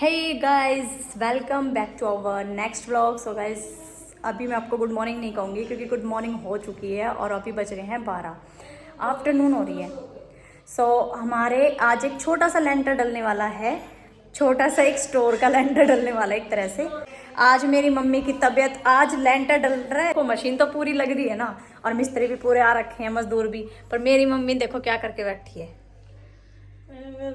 Hey guys, welcome back to our next vlog. So guys, अभी मैं आपको good morning नहीं कहूँगी क्योंकि गुड मॉर्निंग हो चुकी है और अभी बज रहे हैं 12, आफ्टरनून हो रही है। सो हमारे आज एक छोटा सा लेंटर डलने वाला है, छोटा सा एक स्टोर का लेंटर डलने वाला है एक तरह से। आज मेरी मम्मी की तबीयत, आज लेंटर डल रहा है, वो मशीन तो पूरी लग रही है ना, और मिस्त्री भी पूरे आ रखे हैं, मजदूर भी। पर मेरी मम्मी देखो क्या करके बैठी है।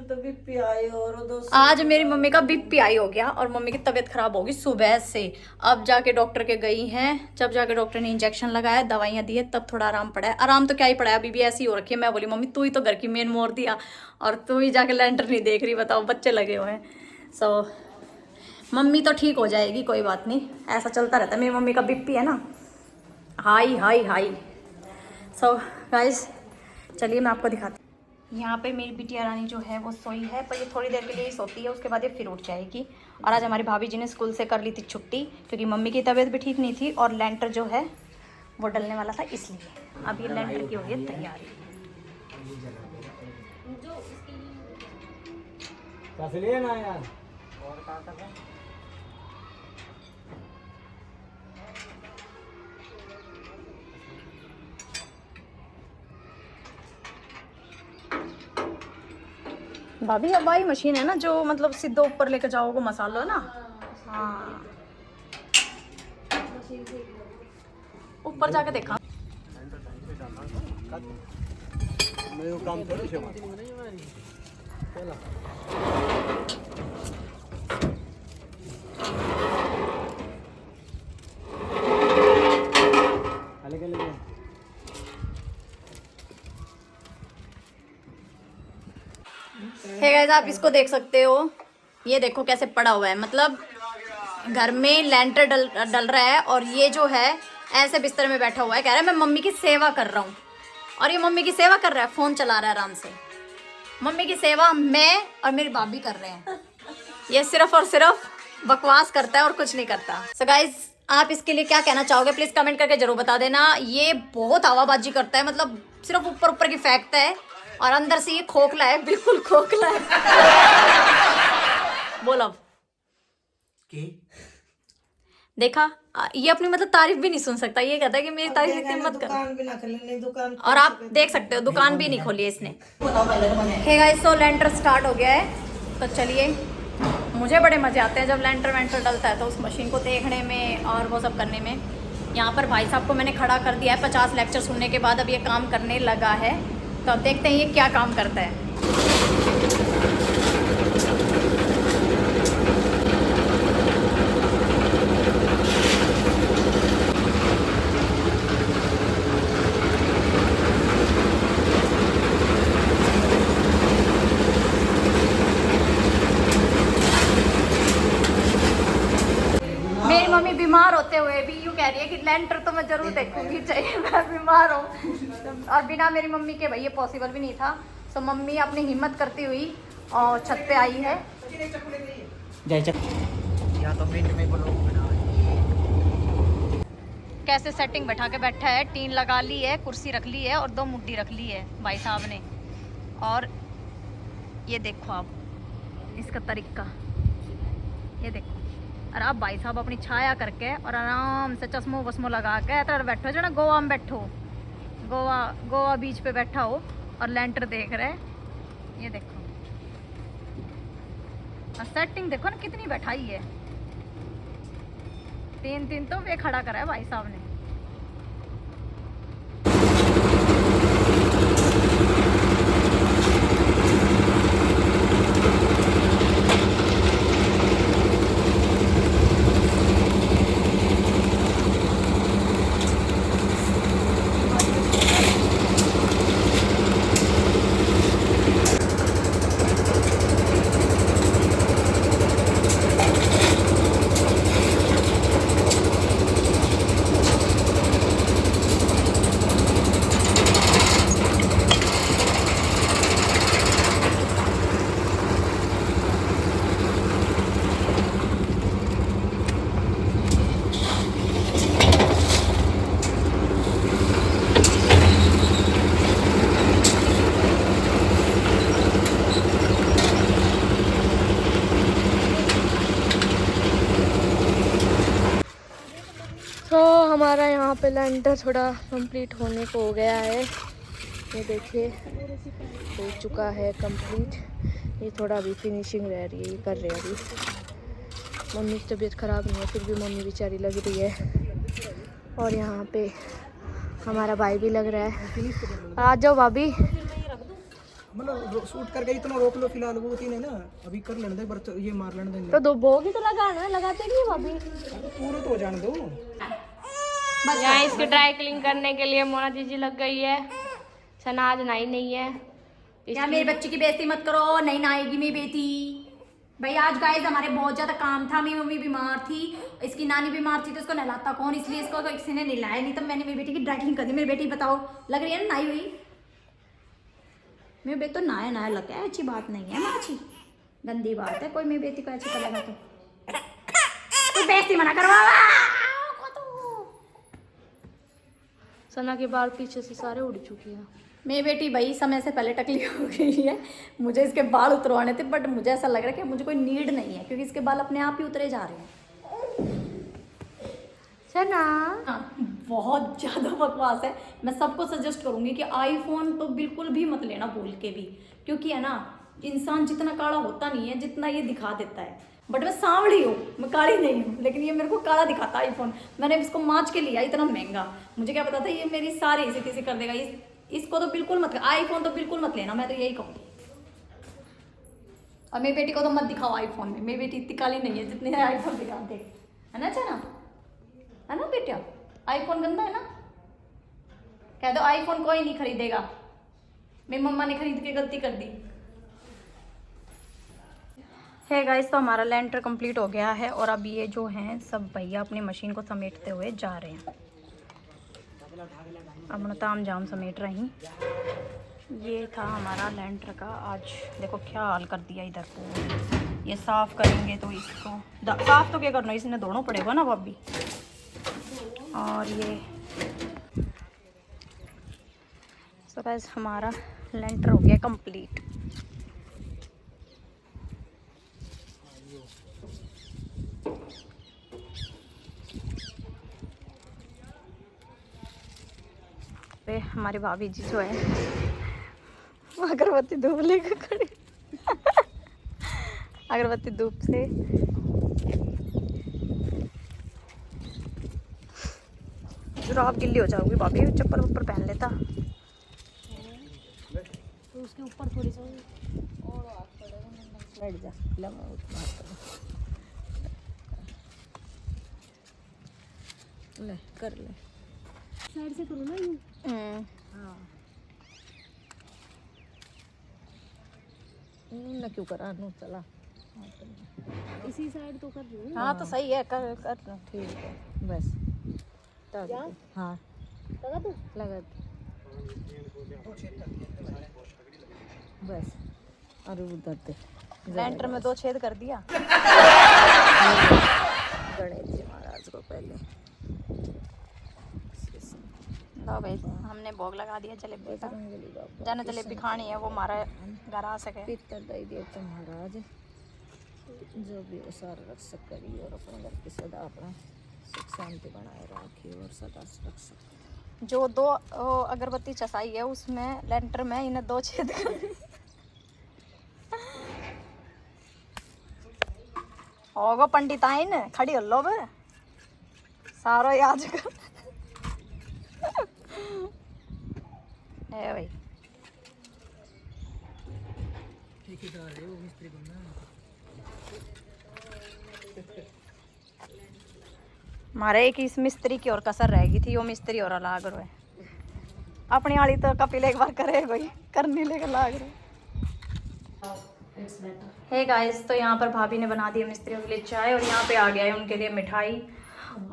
तो बीपी आई और आज मेरी मम्मी का बीपी आई हो गया और मम्मी की तबीयत खराब होगी सुबह से। अब जाके डॉक्टर के गई हैं, जब जाके डॉक्टर ने इंजेक्शन लगाया, दवाइयाँ दी है, तब थोड़ा आराम पड़ा है। आराम तो क्या ही पड़ा है, अभी भी ऐसी हो रखी है। मैं बोली मम्मी तू ही तो घर की मेन मोड़ दिया और तू ही जाके लेंटर नहीं देख रही, बताओ बच्चे लगे हुए हैं। सो मम्मी तो ठीक हो जाएगी, कोई बात नहीं, ऐसा चलता रहता है। मेरी मम्मी का बीपी है ना high high high. So guys चलिए मैं आपको दिखाती हूँ। यहाँ पे मेरी बिटिया रानी जो है वो सोई है, पर ये थोड़ी देर के लिए ही सोती है, उसके बाद ये फिर उठ जाएगी। और आज हमारी भाभी जी ने स्कूल से कर ली थी छुट्टी क्योंकि मम्मी की तबीयत भी ठीक नहीं थी और लेंटर जो है वो डलने वाला था, इसलिए अब ये लेंटर की हो गई तैयारी। भाभी हवाई मशीन है ना, जो मतलब सीधे ऊपर लेके जाओगे मसाला ना। हाँ ऊपर जाके देखा है गाइस, आप इसको देख सकते हो, ये देखो कैसे पड़ा हुआ है। मतलब घर में लेंटर डल रहा है और ये जो है ऐसे बिस्तर में बैठा हुआ है, कह रहा है मैं मम्मी की सेवा कर रहा हूँ। और ये मम्मी की सेवा कर रहा है, फोन चला रहा है आराम से। मम्मी की सेवा मैं और मेरी भाभी कर रहे हैं, ये सिर्फ और सिर्फ बकवास करता है और कुछ नहीं करता। सो गाइस, आप इसके लिए क्या कहना चाहोगे प्लीज कमेंट करके जरूर बता देना। ये बहुत हवाबाजी करता है, मतलब सिर्फ ऊपर ऊपर की फेंकता है और अंदर से ये खोखला है, बिल्कुल खोखला है। बोल अब देखा, ये अपनी मतलब तारीफ भी नहीं सुन सकता, ये कहता है कि मेरी तारीफ इतनी मत कर। दुकान और आप देख सकते हो दुकान भी नहीं खोली है इसने। हे गाइस, सो लेंटर स्टार्ट हो गया है, तो चलिए। मुझे बड़े मजे आते हैं जब लेंटर वेंटर डलता है, तो उस मशीन को देखने में और वो सब करने में। यहाँ पर भाई साहब को मैंने खड़ा कर दिया है, 50 लेक्चर सुनने के बाद अब ये काम करने लगा है। तो अब देखते हैं ये क्या काम करता है। मेरी मम्मी बीमार होते हुए भी यूँ कह रही है कि लेंटर तो मैं जरूर देखूंगी, चाहिए मैं बीमार हूँ। और बिना मेरी मम्मी के भाई ये पॉसिबल भी नहीं था। सो मम्मी अपनी हिम्मत करती हुई और छत पे आई है। कैसे सेटिंग बैठा के बैठा है, टीन लगा ली है, कुर्सी रख ली है और 2 मुट्ठी रख ली है भाई साहब ने। और ये देखो आप इसका तरीका, ये देखो। और आप भाई साहब अपनी छाया करके और आराम से चश्मो वस्मो लगा के इधर बैठो, जो ना गोवा में बैठो, गोवा बीच पे बैठा हो और लेंटर देख रहे। ये देखो और सेटिंग देखो ना कितनी बैठाई है, 3 तो वे खड़ा करा है भाई साहब ने। हमारा यहाँ पे लेंटर थोड़ा कंप्लीट होने को हो गया है। ये देखिए हो चुका है कंप्लीट। ये थोड़ा अभी फिनिशिंग रह रही है, ये कर रहे हैं अभी। मम्मी की तबीयत ख़राब नहीं है, फिर भी मम्मी बेचारी लग रही है। और यहाँ पे हमारा भाई भी लग रहा है। आ जाओ भाभी। मतलब शूट करके इतना रोक लो फिलहाल, वो तीन है ना, अभी कर लेने दे, बर्तन ये मार लेने देंगे तो दो बोगी तो लगाना, लगाते नहीं भाभी। पूरा तो हो जाने दो। यहाँ इसके ड्राई क्लीन करने के लिए मोना दीदी लग गई है। सनाज नहाई नहीं है। क्या मेरी बच्ची की बेइज्जती मत करो, नहीं नहाएगी मेरी बेटी। भाई आज गाइस हमारे बहुत ज्यादा काम था, मेरी मम्मी बीमार थी, इसकी नानी बीमार थी, तो इसको नहलाता कौन, इसलिए इसको किसी ने नहलाया नहीं। तो मैंने मेरी बेटी की ड्राई क्लीन कर दी। मेरी बेटी बताओ लग रही है ना नहाई हुई। मेरी बेटी तो नहाया नहाया लगता है, अच्छी बात नहीं है माची, गंदी बात है। कोई मेरी बेटी को ऐसे करेगा तो बेइज्जती मना करवा। सना के बाल पीछे से सारे उड़ चुके हैं। मेरी बेटी भाई समय से पहले टकली हो गई है, मुझे इसके बाल उतरवाने थे, बट मुझे ऐसा लग रहा है कि मुझे कोई नीड नहीं है, क्योंकि इसके बाल अपने आप ही उतरे जा रहे हैं। सना हाँ, बहुत ज़्यादा बकवास है। मैं सबको सजेस्ट करूंगी कि आईफोन तो बिल्कुल भी मत लेना भूल के भी, क्योंकि है ना इंसान जितना काला होता नहीं है जितना ये दिखा देता है। बट मैं सांवली हूँ, मैं काली नहीं हूँ, लेकिन ये मेरे को काला दिखाता है आईफोन। मैंने इसको मार्च के लिया इतना महंगा, मुझे क्या पता था ये मेरी सारी इसी किसी कर देगा। इसको तो बिल्कुल मत, आईफोन तो बिल्कुल मत लेना, मैं तो यही कहूँगी। और मेरी बेटी को तो मत दिखाओ आईफोन में, मेरी बेटी इतनी काली नहीं है जितनी है आईफोन दिखाते है ना। अच्छा ना, है ना बेटा, आईफोन गंदा है ना, कह दो आईफोन कोई नहीं खरीदेगा, मेरी मम्मा ने खरीद के गलती कर दी है। गाइस तो हमारा लेंटर कंप्लीट हो गया है, और अब ये जो हैं सब भैया अपनी मशीन को समेटते हुए जा रहे हैं। अब ताम जाम समेट रही। ये था हमारा लेंटर का। आज देखो क्या हाल कर दिया इधर को। ये साफ़ करेंगे तो इसको साफ़ तो क्या करना, इसने धोना पड़ेगा ना भाभी। और ये तो बस हमारा लेंटर हो गया कंप्लीट। हमारी भाभी जी जो है वो अगरबत्ती धूप लेकर खड़ी अगरबत्ती धूप से जुराब गिल्ली हो जाओगी भाभी, चप्पल ऊपर पहन लेता तो उसके ऊपर थोड़ी सी और बैठ जा। ले कर ले, साइड से करो ना यूं। हाँ ना क्यों करा नू, चला इसी साइड तो कर रही हूँ। हाँ तो सही है, कर कर ठीक है बस। हाँ लगा तू लगा बस। और उधर दे लेंटर में 2 छेद कर दिया। गणेश जी महाराज को पहले लो भाई हमने भोग लगा दिया जलेबी का। जाने जलेबी खानी है वो हमारा घर आ सके। पितर दई देवता महाराज जो भी वो सारा रक्षक करी, और अपने घर की सदा अपना सुख शांति बनाए रखे, और सदा रख सके। जो 2 अगरबत्ती चसाई है उसमें लेंटर में इन्हें 2 छेद कर दिए। होगा पंडिताइन खड़ी हो लो बे सारो याद कर है भाई। हमारे एक इस मिस्त्री की और कसर रह गई थी, वो मिस्त्री और लाग रहे अपनी वाली तो कपिल एक बार करे भाई करने लेकर लाग रहे। हे गाइस तो यहाँ पर भाभी ने बना दिया मिस्त्रियों के लिए चाय, और यहाँ पे आ गया है उनके लिए मिठाई,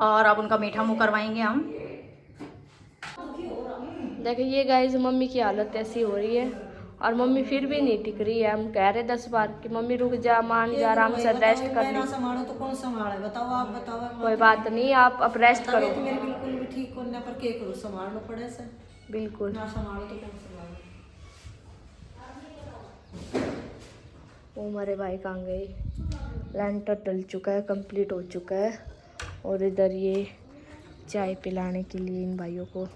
और अब उनका मीठा मुँह करवाएंगे हम। देखिए ये गाइस मम्मी की हालत ऐसी हो रही है, और मम्मी फिर भी नहीं टिक रही है। हम कह रहे 10 बार कि मम्मी रुक जा, मान जा, आराम से रेस्ट कर ले। संभालो तो कौन संभाले, बताओ आप बताओ। कोई बात नहीं, आप अब रेस्ट करो। तो मेरे बिल्कुल भी ठीक होने पर के करो, संभालना पड़े से। बिल्कुल ना संभालो तो कौन संभाले। वो हमारे भाई कहाँ गए। लेंटर डल चुका है, कंप्लीट हो चुका है, और इधर ये चाय पिलाने के लिए इन भाइयों को।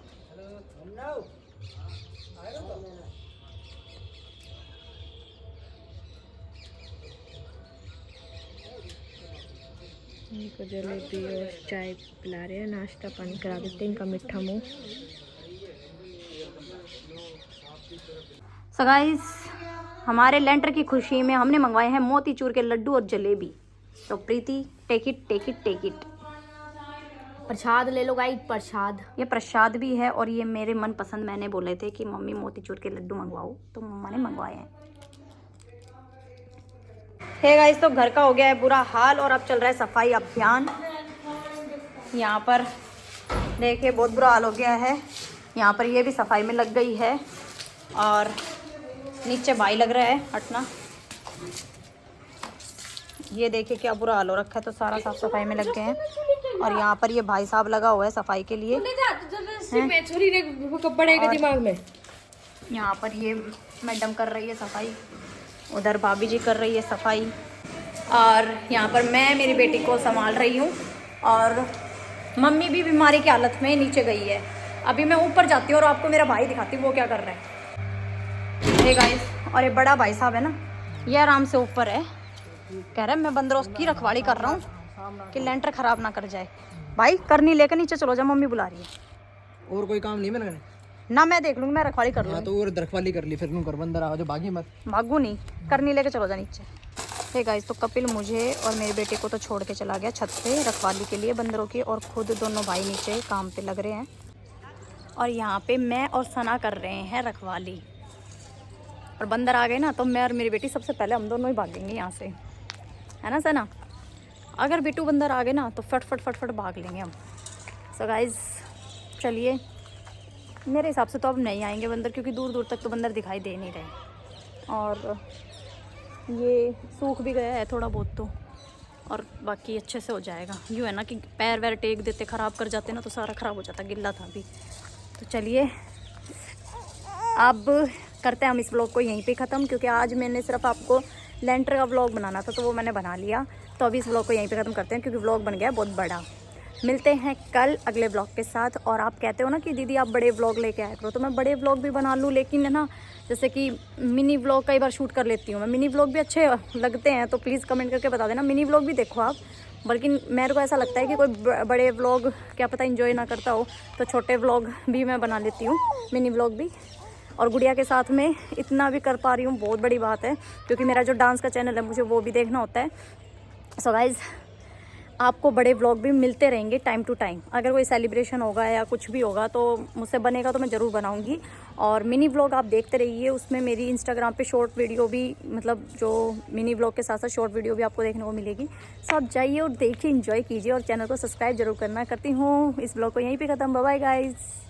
इनको जलेबी और चाय पिला रहे हैं, नाश्ता पानी करा देते हैं इनका मीठा मुंह। सो गाइस, हमारे लेंटर की खुशी में हमने मंगवाए हैं मोतीचूर के लड्डू और जलेबी। तो Preeti, take it take it take it. Prasad ले लो गाइस, प्रसाद। ये प्रसाद भी है और ये मेरे मन पसंद, मैंने बोले थे कि मम्मी मोतीचूर के लड्डू मंगवाओ, तो मम्मा ने मंगवाए हैं। हे गाइस, तो घर का हो गया है बुरा हाल और अब चल रहा है सफाई अभियान। यहाँ पर देखिए बहुत बुरा हाल हो गया है। यहाँ पर ये भी सफाई में लग गई है और नीचे भाई लग रहा है हटना। ये देखिए क्या बुरा हाल हो रखा है, तो सारा साफ सफाई में लग गए हैं। और यहाँ पर ये भाई साहब लगा हुआ है सफाई के लिए। दिमाग में यहाँ पर ये मैडम कर रही है सफाई, उधर भाभी जी कर रही है सफाई, और यहाँ पर मैं मेरी बेटी को संभाल रही हूँ। और मम्मी भी बीमारी की हालत में नीचे गई है। अभी मैं ऊपर जाती हूँ और आपको मेरा भाई दिखाती हूँ वो क्या कर रहा है। हे गाइस, और ये बड़ा भाई साहब है ना, ये आराम से ऊपर है, कह रहा है मैं बंदरों की रखवाली कर रहा हूँ कि लेंटर खराब ना कर जाए। भाई करनी लेकर नीचे चलो जा, मम्मी बुला रही है। और कोई काम नहीं मैंने ना मैं देख लूँगी, मैं रखवाली कर लूँगी। तो और रखवाली कर ली, फिर कर बंदर आओ जो भागी मत। भागू नहीं, करनी लेके चलो जा नीचे। हे गाइस, तो कपिल मुझे और मेरे बेटे को तो छोड़ के चला गया छत पे रखवाली के लिए बंदरों की, और खुद दोनों भाई नीचे काम पे लग रहे हैं। और यहाँ पे मैं और सना कर रहे हैं रखवाली। और बंदर आ गए ना तो मैं और मेरी बेटी सबसे पहले हम दोनों ही भागेंगे यहाँ से, है ना सना? अगर बिट्टू बंदर आ गए ना तो फट फट फट फट भाग लेंगे हम। सो गाइस चलिए, मेरे हिसाब से तो अब नहीं आएंगे बंदर, क्योंकि दूर दूर तक तो बंदर दिखाई दे नहीं रहे। और ये सूख भी गया है थोड़ा बहुत तो, और बाकी अच्छे से हो जाएगा। यूँ है ना कि पैर वैर टेक देते ख़राब कर जाते ना तो सारा ख़राब हो जाता, गिल्ला था अभी। तो चलिए अब करते हैं हम इस व्लॉग को यहीं पे ख़त्म, क्योंकि आज मैंने सिर्फ आपको लेंटर का व्लॉग बनाना था तो वो मैंने बना लिया। तो अभी इस व्लॉग को यहीं पे ख़त्म करते हैं, क्योंकि व्लॉग बन गया बहुत बड़ा। मिलते हैं कल अगले व्लॉग के साथ। और आप कहते हो ना कि दीदी आप बड़े व्लॉग लेके आया करो, तो मैं बड़े व्लॉग भी बना लूँ, लेकिन है ना जैसे कि मिनी व्लॉग कई बार शूट कर लेती हूँ मैं। मिनी व्लॉग भी अच्छे लगते हैं, तो प्लीज़ कमेंट करके बता देना मिनी व्लॉग भी देखो आप। बल्कि मेरे को ऐसा लगता है कि कोई बड़े व्लॉग क्या पता एंजॉय ना करता हो, तो छोटे व्लॉग भी मैं बना लेती हूँ, मिनी व्लॉग भी। और गुड़िया के साथ में इतना भी कर पा रही हूँ बहुत बड़ी बात है, क्योंकि मेरा जो डांस का चैनल है मुझे वो भी देखना होता है। सो गाइज़, आपको बड़े व्लॉग भी मिलते रहेंगे टाइम टू टाइम। अगर कोई सेलिब्रेशन होगा या कुछ भी होगा तो मुझसे बनेगा तो मैं ज़रूर बनाऊंगी। और मिनी व्लॉग आप देखते रहिए, उसमें मेरी इंस्टाग्राम पे शॉर्ट वीडियो भी, मतलब जो मिनी व्लॉग के साथ साथ शॉर्ट वीडियो भी आपको देखने को मिलेगी। सो आप जाइए और देखिए, एंजॉय कीजिए और चैनल को सब्सक्राइब जरूर करना। करती हूँ इस व्लॉग को यहीं पे ख़त्म। Bye bye guys.